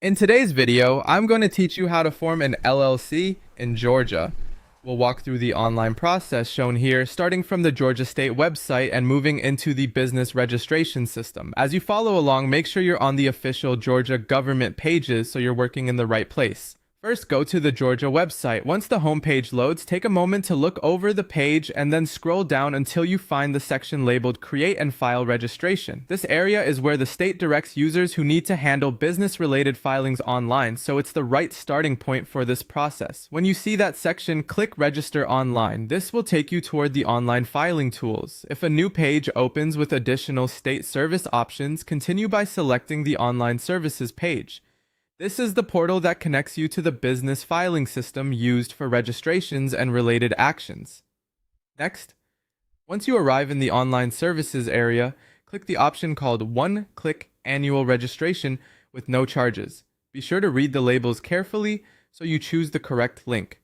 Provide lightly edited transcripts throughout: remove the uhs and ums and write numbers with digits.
In today's video, I'm going to teach you how to form an LLC in Georgia. We'll walk through the online process shown here, starting from the Georgia State website and moving into the business registration system. As you follow along, make sure you're on the official Georgia government pages so you're working in the right place. First, go to the Georgia website. Once the home page loads, take a moment to look over the page and then scroll down until you find the section labeled Create and File Registration. This area is where the state directs users who need to handle business-related filings online, so it's the right starting point for this process. When you see that section, click Register Online. This will take you toward the online filing tools. If a new page opens with additional state service options, continue by selecting the Online Services page. This is the portal that connects you to the business filing system used for registrations and related actions. Next, once you arrive in the online services area, click the option called One-Click Annual Registration with no charges. Be sure to read the labels carefully so you choose the correct link.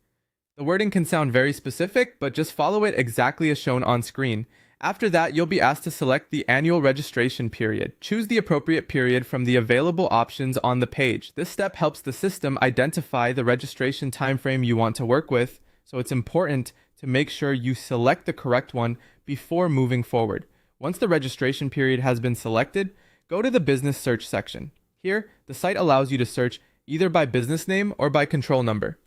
The wording can sound very specific, but just follow it exactly as shown on screen. After that, you'll be asked to select the annual registration period. Choose the appropriate period from the available options on the page. This step helps the system identify the registration timeframe you want to work with, so it's important to make sure you select the correct one before moving forward. Once the registration period has been selected, go to the business search section. Here, the site allows you to search either by business name or by control number.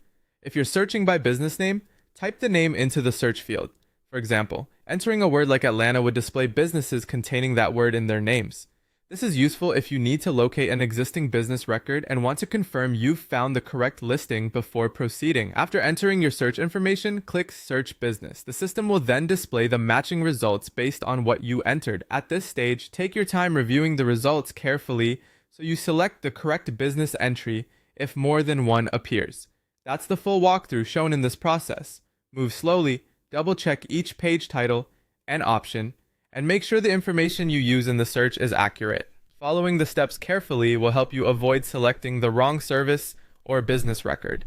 If you're searching by business name, type the name into the search field. For example, entering a word like Atlanta would display businesses containing that word in their names. This is useful if you need to locate an existing business record and want to confirm you've found the correct listing before proceeding. After entering your search information, click Search Business. The system will then display the matching results based on what you entered. At this stage, take your time reviewing the results carefully so you select the correct business entry if more than one appears. That's the full walkthrough shown in this process. Move slowly. Double-check each page title and option, and make sure the information you use in the search is accurate. Following the steps carefully will help you avoid selecting the wrong service or business record.